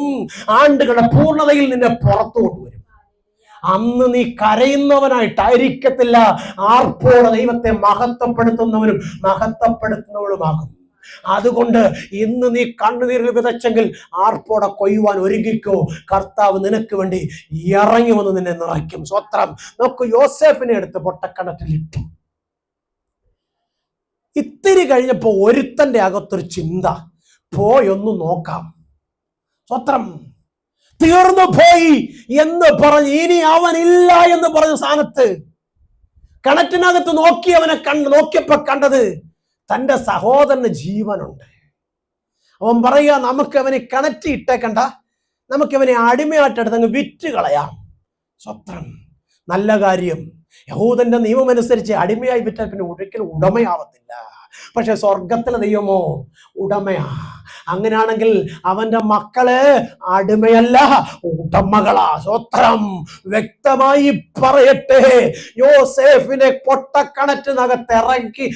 ആണ്ടുകളുടെ പൂർണ്ണതയിൽ നിന്നെ പുറത്തു കൊണ്ടുവരും. അന്ന് നീ കരയുന്നവനായിട്ടായിരിക്കത്തില്ല, ആർപ്പോടെ ദൈവത്തെ മഹത്വപ്പെടുത്തുന്നവനും മഹത്വപ്പെടുത്തുന്നവളുമാകും. അതുകൊണ്ട് ഇന്ന് നീ കണ്ണുനീർ വിതച്ചെങ്കിൽ ആർപ്പോടെ കൊയ്യുവാൻ ഒരുങ്ങിക്കോ. കർത്താവ് നിനക്ക് വേണ്ടി ഇറങ്ങി വന്ന് നിന്നെ നിറയ്ക്കും. സ്വത്രം. നമുക്ക് യോസേഫിനെ എടുത്ത് പൊട്ടക്കിണറ്റിലിട്ടു. ഇത്തിരി കഴിഞ്ഞപ്പോ ഒരുത്തന്റെ അകത്തൊരു ചിന്ത, പോയൊന്നു നോക്കാം. സ്വത്രം. തീർന്നു പോയി എന്ന് പറഞ്ഞ് ഇനി അവനില്ല എന്ന് പറഞ്ഞ സ്ഥാനത്ത് കിണറ്റിനകത്ത് നോക്കിയപ്പോ കണ്ടത് തന്റെ സഹോദരന് ജീവനുണ്ട്. അവൻ പറയുക, നമുക്ക് അവനെ കിണറ്റി ഇട്ടേക്കണ്ട, നമുക്ക് അവനെ അടിമയായിട്ടെടുത്ത് അങ്ങ് വിറ്റ് കളയാം. സ്വത്രം. നല്ല കാര്യം. യഹൂദന്റെ നിയമം അനുസരിച്ച് അടിമയായി വിറ്റാൽ പിന്നെ ഒരിക്കലും ഉടമയാവത്തില്ല. പക്ഷെ സ്വർഗത്തിലെ ദൈവമോ ഉടമയാ. അങ്ങനെയാണെങ്കിൽ അവന്റെ മക്കള് അടിമയല്ല, ഉടമകളാ. സ്വത്രം. വ്യക്തമായി പറയട്ടെ, യോസേഫിനെ പൊട്ടക്കിണറ്റിനകത്ത് ഇറക്കി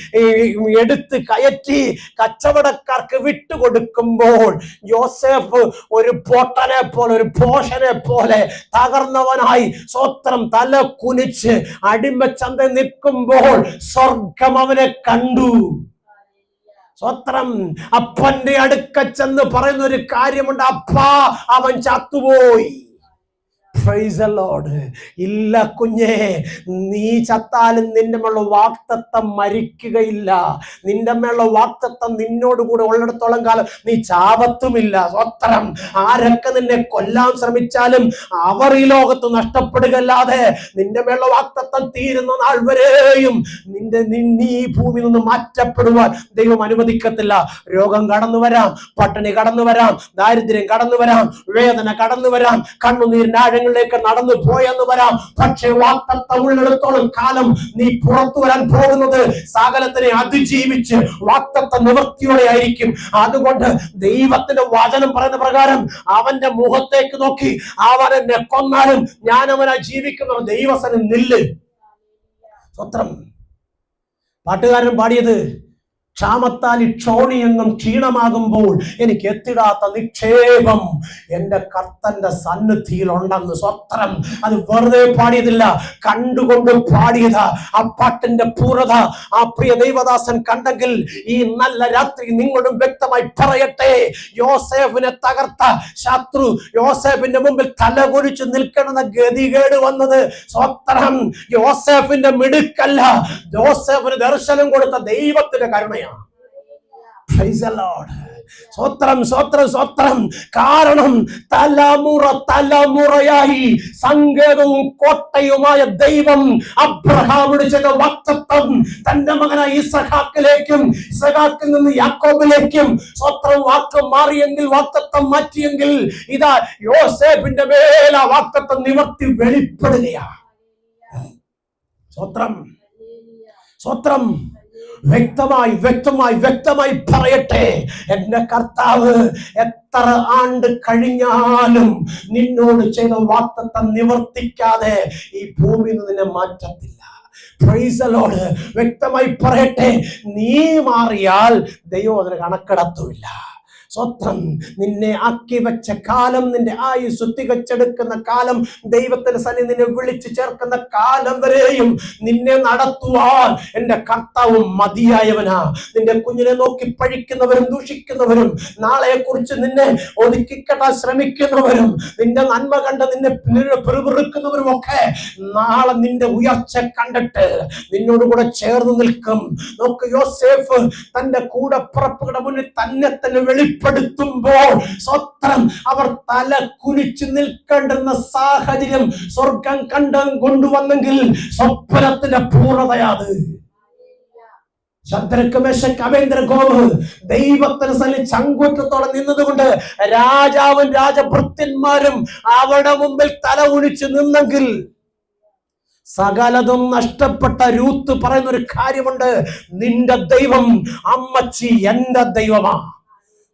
എടുത്ത് കയറ്റി കച്ചവടക്കാർക്ക് വിട്ടുകൊടുക്കുമ്പോൾ യോസേഫ് ഒരു പൊട്ടനെ പോലെ, ഒരു പോഷനെ പോലെ തകർന്നവനായി സ്വത്രം തല കുനിച്ച് അടിമച്ചന്ത നിൽക്കുമ്പോൾ സ്വർഗം അവനെ കണ്ടു. സ്വത്രം. അപ്പന്റെ അടുക്ക ചെന്ന് പറയുന്ന ഒരു കാര്യമുണ്ട്, അപ്പാ അവൻ ചത്തുപോയി. Price the Lord. ഇല്ല കുഞ്ഞേ, നീ ചത്താലും നിന്റെ മേലുള്ള വാഗ്ദത്തം മരിക്കുകയില്ല. നിന്റെ മേലുള്ള വാഗ്ദത്തം നിന്നോടുകൂടെ ഉള്ളിടത്തോളം കാലം നീ ചാവത്തുമില്ല. സ്വത്രം. ആരൊക്കെ നിന്നെ കൊല്ലാൻ ശ്രമിച്ചാലും അവർ ഈ ലോകത്ത് നഷ്ടപ്പെടുകയല്ലാതെ നിന്റെ മേലുള്ള വാഗ്ദത്തം തീരുന്ന നാൾ വരെയും നീ ഈ ഭൂമിയിൽ നിന്ന് മാറ്റപ്പെടുവാൻ ദൈവം അനുവദിക്കത്തില്ല. രോഗം കടന്നു വരാം, പട്ടിണി കടന്നു വരാം, ദാരിദ്ര്യം കടന്നു വരാം, വേദന കടന്നു വരാം, കണ്ണുനീരിന്റെ ആഴങ്ങളിലേക്ക് നടന്നു പോയെന്ന് വരാം. പക്ഷേ വാഗ്ദത്തം ഉള്ളിടത്തോളം കാലം നീ പുറത്തു വരാൻ പോകുന്നത് സകലത്തിനെ അതിജീവിച്ച് വാഗ്ദത്ത നിവൃത്തിയോടെ ആയിരിക്കും. അതുകൊണ്ട് ദൈവത്തിന്റെ വചനം പറയുന്ന പ്രകാരം അവന്റെ മുഖത്തേക്ക് നോക്കി, അവൻ എന്നെ കൊന്നാലും ഞാൻ അവനാ ജീവിക്കുന്ന ദൈവസനം നില്ല്. സ്വത്രം. പാട്ടുകാരൻ പാടിയത്, ക്ഷാമത്താൽ ക്ഷോണിയെങ്ങും ക്ഷീണമാകുമ്പോൾ എനിക്ക് എത്തിടാത്ത നിക്ഷേപം എന്റെ കർത്തന്റെ സന്നിധിയിൽ ഉണ്ടെന്ന്. സ്വത്രം. അത് വെറുതെ പാടിയതില്ല, കണ്ടുകൊണ്ട് പാടിയതാ. ആ പാട്ടിന്റെ പൂർണ്ണത ആ പ്രിയ ദൈവദാസൻ കണ്ടെങ്കിൽ ഈ നല്ല രാത്രി നിങ്ങളും വ്യക്തമായി പറയട്ടെ, യോസേഫിനെ തകർത്ത ശത്രു യോസേഫിന്റെ മുമ്പിൽ തലകുനിച്ച് നിൽക്കണമെന്ന ഗതികേട് വന്നത് സ്വത്രം യോസേഫിന്റെ മിടുക്കല്ല, യോസേഫിന് ദർശനം കൊടുത്ത ദൈവത്തിന്റെ കരുണയാണ്. Praise the Lord. സ്വത്രം സ്വത്രം സ്വത്രം. കാരണം തലമുറയായി സങ്കേതവും കോട്ടയുമായ ദൈവം അബ്രഹാമിന് ചെയ്ത വാഗ്ദത്തം തന്റെ മകനായ ഇസഹാക്കിലേക്കും ഇസഹാക്കിൽ നിന്ന് യാക്കോബിലേക്കും സ്വത്രം വാക്ക് മാറിയെങ്കിൽ, വാഗ്ദത്തം മാറ്റിയെങ്കിൽ, ഇതാ യോസേഫിന്റെ മേൽ ആ വാഗ്ദത്തം നിവർത്തി വെളിപ്പെടുകയാണ്. സ്വത്രം സ്വത്രം. വ്യക്തമായി പറയട്ടെ, എന്റെ കർത്താവ് എത്ര ആണ്ട് കഴിഞ്ഞാലും നിന്നോട് ചെയ്ത വാഗ്ദത്തം നിവർത്തിക്കാതെ ഈ ഭൂമിയിൽ നിന്ന് നിന്നെ മാറ്റത്തില്ല. Price the Lord. വ്യക്തമായി പറയട്ടെ, നീ മാറിയാൽ ദൈവം അതിന് കണക്കെടുത്തുമില്ല. സ്വത്രം. നിന്നെ ആക്കി വെച്ച കാലം, നിന്റെ ആയുസ് തികച്ചെടുക്കുന്ന കാലം, ദൈവത്തിന്റെ സന്നിധി നിന്നെ വിളിച്ചു ചേർക്കുന്ന കാലം വരെയും നിന്നെ നടത്തുവാൻ എന്റെ കർത്താവ് മതിയായവനാ. നിന്റെ കുഞ്ഞിനെ നോക്കി പഴിക്കുന്നവരും ദൂഷിക്കുന്നവരും, നാളെയെ കുറിച്ച് നിന്നെ ഒതുക്കിക്കെട്ടാൻ ശ്രമിക്കുന്നവരും, നിന്റെ നന്മ കണ്ട് നിന്നെ പിറുപിറുക്കുന്നവരും ഒക്കെ നാളെ നിന്റെ ഉയർച്ച കണ്ടിട്ട് നിന്നോട് കൂടെ ചേർന്ന് നിൽക്കും. നോക്ക്, യോസേഫ് തന്റെ കൂടെ പുറപ്പുകളുടെ മുന്നിൽ തന്നെ വെളിപ്പെടുത്തുമ്പോൾ സ്വത്രം അവർ തല കുനിച്ചു നിൽക്കേണ്ടുന്ന സാഹചര്യം സ്വർഗം കൊണ്ടുവന്നെങ്കിൽ സ്വപ്നത്തിന്റെ പൂർണ്ണതയാത്. ശദ്രക്ക്, മേശക്ക്, അബേദ്നെഗോവ് ദൈവത്തിന് സന്നിധി ചങ്കൂറ്റത്തോടെ നിന്നതുകൊണ്ട് രാജാവും രാജഭൃത്യന്മാരും അവരുടെ മുമ്പിൽ തല കുനിച്ചു നിന്നെങ്കിൽ സകലതും നഷ്ടപ്പെട്ട രൂത്ത് പറയുന്ന ഒരു കാര്യമുണ്ട്: നിന്റെ ദൈവം അമ്മച്ചി എന്റെ ദൈവമാ.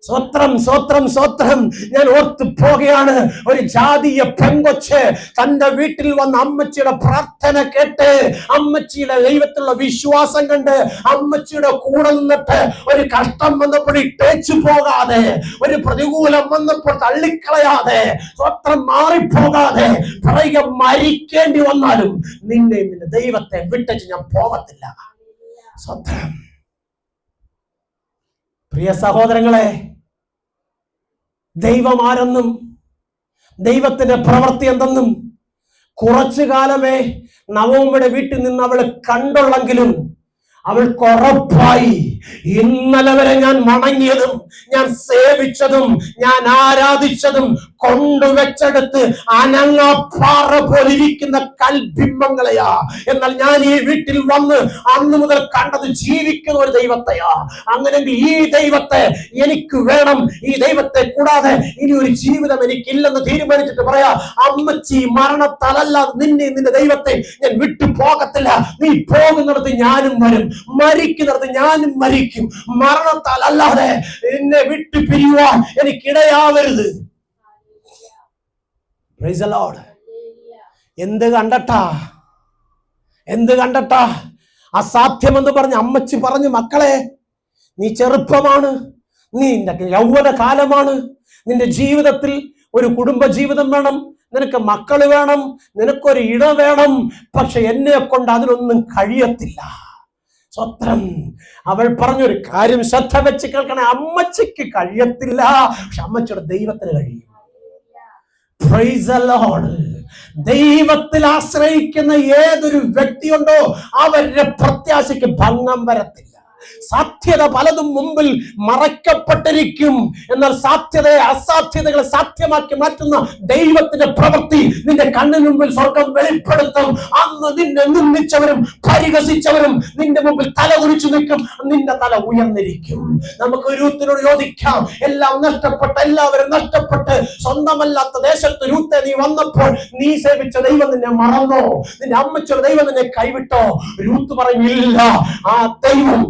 സ്വത്രം സ്വത്രം സ്വത്രം. ഞാൻ ഓർത്തു പോകുകയാണ്, ഒരു ജാതീയ പെങ്കൊച്ച് തന്റെ വീട്ടിൽ വന്ന് അമ്മച്ചിയുടെ പ്രാർത്ഥന കേട്ട്, അമ്മച്ചിയുടെ ദൈവത്തിലുള്ള വിശ്വാസം കണ്ട്, അമ്മച്ചിയുടെ കൂടെ നിന്നിട്ട് ഒരു കഷ്ടം വന്നപ്പോൾ ഇട്ടേച്ചു പോകാതെ, ഒരു പ്രതികൂലം വന്നപ്പോൾ തള്ളിക്കളയാതെ, സ്വത്രം മാറിപ്പോകാതെ പറയുക, മരിക്കേണ്ടി വന്നാലും നിന്റെ ദൈവത്തെ വിട്ടച്ച് ഞാൻ പോകത്തില്ല. സ്വത്രം. പ്രിയ സഹോദരങ്ങളെ, ദൈവം ആരെന്നും ദൈവത്തിന്റെ പ്രവൃത്തി എന്തെന്നും കുറച്ചു കാലമേ നവോമിയുടെ വീട്ടിൽ നിന്ന് അവൾ കണ്ടുള്ളെങ്കിലും അവൾക്ക് ഉറപ്പായി, ഇന്നലെ വരെ ഞാൻ വണങ്ങിയതും ഞാൻ സേവിച്ചതും ഞാൻ ആരാധിച്ചതും കൊണ്ടുവച്ചെടുത്ത് അനങ്ങാപ്പാറ പോലിരിക്കുന്ന കൽബിംബങ്ങളെയാ. എന്നാൽ ഞാൻ ഈ വീട്ടിൽ വന്ന് അന്നു മുതൽ കണ്ടത് ജീവിക്കുന്ന ഒരു ദൈവത്തെയാ. അങ്ങനെങ്കിൽ ഈ ദൈവത്തെ എനിക്ക് വേണം. ഈ ദൈവത്തെ കൂടാതെ ഇനി ഒരു ജീവിതം എനിക്കില്ലെന്ന് തീരുമാനിച്ചിട്ട് പറയാ, അമ്മച്ചി മരണത്താലല്ലാതെ നിന്റെ ദൈവത്തെ ഞാൻ വിട്ടു പോകത്തില്ല. നീ പോകുന്നിടത്ത് ഞാനും വരും, മരിക്കുന്നിടത്ത് ഞാനും മരിക്കും. മരണത്താൽ അല്ലാതെ എന്നെ വിട്ടു പിരിയുവാൻ എനിക്കിടയാവരുത്. Praise the Lord. എന്ത് കണ്ടട്ടാ അസാധ്യമെന്ന് പറഞ്ഞ് അമ്മച്ചി പറഞ്ഞു, മക്കളെ നീ ചെറുപ്പമാണ്, നിന്റെ യൗവന കാലമാണ്, നിന്റെ ജീവിതത്തിൽ ഒരു കുടുംബ ജീവിതം വേണം, നിനക്ക് മക്കള് വേണം, നിനക്കൊരു ഇട വേണം. പക്ഷെ എന്നെ കൊണ്ട് അതിനൊന്നും കഴിയത്തില്ല. സ്വത്രം. അവൾ പറഞ്ഞൊരു കാര്യം ശ്രദ്ധ വെച്ച് കേൾക്കണേ, അമ്മച്ചിക്ക് കഴിയത്തില്ല, പക്ഷെ അമ്മച്ചിയുടെ ദൈവത്തിന് കഴിയും. Price the Lord. ദൈവത്തിൽ ആശ്രയിക്കുന്ന ഏതൊരു വ്യക്തിയുണ്ടോ അവരുടെ പ്രത്യാശയ്ക്ക് ഭംഗം വരത്തില്ല. സാധ്യത പലതും മുമ്പിൽ മറയ്ക്കപ്പെട്ടിരിക്കും, എന്നാൽ അസാധ്യതകളെ സാധ്യമാക്കി മാറ്റുന്ന ദൈവത്തിന്റെ പ്രവൃത്തി നിന്റെ കണ്ണിന് മുമ്പിൽ സ്വർഗം വെളിപ്പെടുത്തും. അന്ന് നിന്നെ നിന്ദിച്ചവരും പരിഹസിച്ചവരും നിന്റെ മുമ്പിൽ തല കുനിച്ചു നിൽക്കും, നിന്റെ തല ഉയർന്നിരിക്കും. നമുക്ക് രൂത്തിനോട് യോജിക്കാം. എല്ലാവരും നഷ്ടപ്പെട്ട് സ്വന്തമല്ലാത്ത ദേശത്ത് രൂത്തെ നീ വന്നപ്പോൾ നീ സേവിച്ച ദൈവം നിന്നെ മറന്നോ? നിന്റെ അമ്മച്ചിയുടെ ദൈവം നിന്നെ കൈവിട്ടോ? രൂത്ത് പറഞ്ഞില്ല, ആ ദൈവം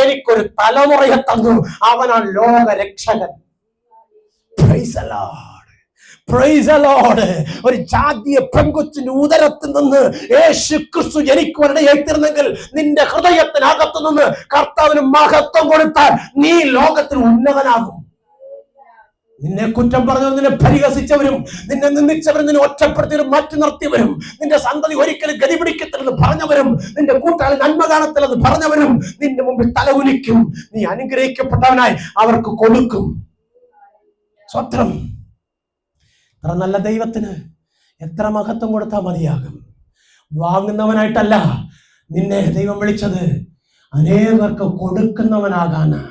എനിക്കൊരു തലമുറയെ തന്നു, അവനാണ് ലോക രക്ഷകൻ. Price the Lord. Praise the Lord. ഒരു ജാതീയ പെൺകൊച്ചിന്റെ ഉദരത്തിൽ നിന്ന് യേശു ക്രിസ്തു ജനിക്കുവാനിടയായി തീർന്നെങ്കിൽ നിന്റെ ഹൃദയത്തിനകത്തു നിന്ന് കർത്താവിന് മഹത്വം കൊടുത്താൽ നീ ലോകത്തിൽ ഉന്നതനാകും. നിന്നെ കുറ്റം പറഞ്ഞവരും നിന്നെ പരിഹസിച്ചവരും നിന്നെ നിന്ദിച്ചവരും നിന്നെ ഒറ്റപ്പെടുത്തിയവരും മാറ്റി നിർത്തിയവരും നിന്റെ സന്തതി ഒരിക്കലും ഗതി പിടിക്കത്തില്ലെന്ന് പറഞ്ഞവരും നിന്റെ കൂട്ടാളി നന്മ കാണത്തില്ലെന്ന് പറഞ്ഞവരും നിന്റെ മുമ്പിൽ തലകുനിക്കും. നീ അനുഗ്രഹിക്കപ്പെട്ടവനായി അവർക്ക് കൊടുക്കും. സ്വത്രം. അത്ര നല്ല ദൈവത്തിന് എത്ര മഹത്വം കൊടുത്താൽ മതിയാകും. വാങ്ങുന്നവനായിട്ടല്ല നിന്നെ ദൈവം വിളിച്ചത്, അനേകർക്ക് കൊടുക്കുന്നവനാകാനാ.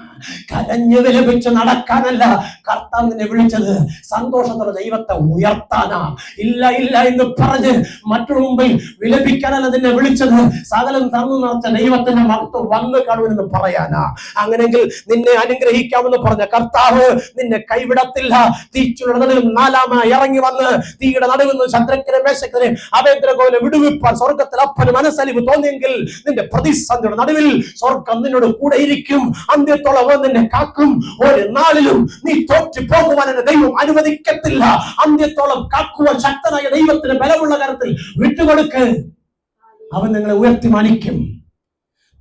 കരഞ്ഞു വിലപിച്ച് നടക്കാനല്ല കർത്താവ് നിന്നെ വിളിച്ചത്, സന്തോഷത്തോടെ ദൈവത്തെ ഉയർത്താനാ. ഇല്ല ഇല്ല എന്ന് പറഞ്ഞ് മറ്റുള്ള മുമ്പിൽ വിലപിക്കാനല്ല നിന്നെ വിളിച്ചത്, സകലം തന്നു നിറച്ച ദൈവത്തിന്റെ മഹത്വം വന്നു കാണുമെന്ന് പറയാനാ. അങ്ങനെങ്കിൽ നിന്നെ അനുഗ്രഹിക്കാമെന്ന് പറഞ്ഞ കർത്താവ് നിന്നെ കൈവിടത്തില്ല. തീച്ചുള്ള നടുവിൽ നാലാമായി ഇറങ്ങി വന്ന് തീയുടെ നടുവിൽ നിന്ന് ശദ്രക്കിനെ മേശക്കിനെ അവേന്ദ്രകോലെ വിടുവിപ്പാൻ സ്വർഗത്തിൽ അപ്പന് മനസ്സലിവ് തോന്നിയെങ്കിൽ നിന്റെ പ്രതിസന്ധിയുടെ നടുവിൽ സ്വർഗം നിന്നോട് കൂടെ ഇരിക്കും. അന്ത്യത്തോളം അവൻ നിന്നെ കാക്കും. ഒരു നാളിലും നീ തോറ്റു പോകുവാൻ എന്നെ ദൈവം അനുവദിക്കത്തില്ല. അന്ത്യത്തോളം കാക്കുവാൻ ശക്തനായ ദൈവത്തിന് ബലമുള്ള കരത്തിൽ വിട്ടുകൊടുക്ക്. അവൻ നിങ്ങളെ ഉയർത്തി മാനിക്കും.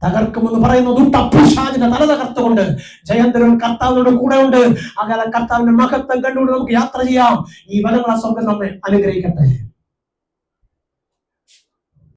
തകർക്കുമെന്ന് പറയുന്നത് പിശാചിന്റെ തല തകർത്തുകൊണ്ട് ജയന്തരൻ കർത്താവിനോട് കൂടെ ഉണ്ട്. അങ്ങനെ കർത്താവിന്റെ മഹത്വം കണ്ടുകൊണ്ട് നമുക്ക് യാത്ര ചെയ്യാം. ഈ വനങ്ങളെ സ്വർഗം നമ്മെ അനുഗ്രഹിക്കട്ടെ.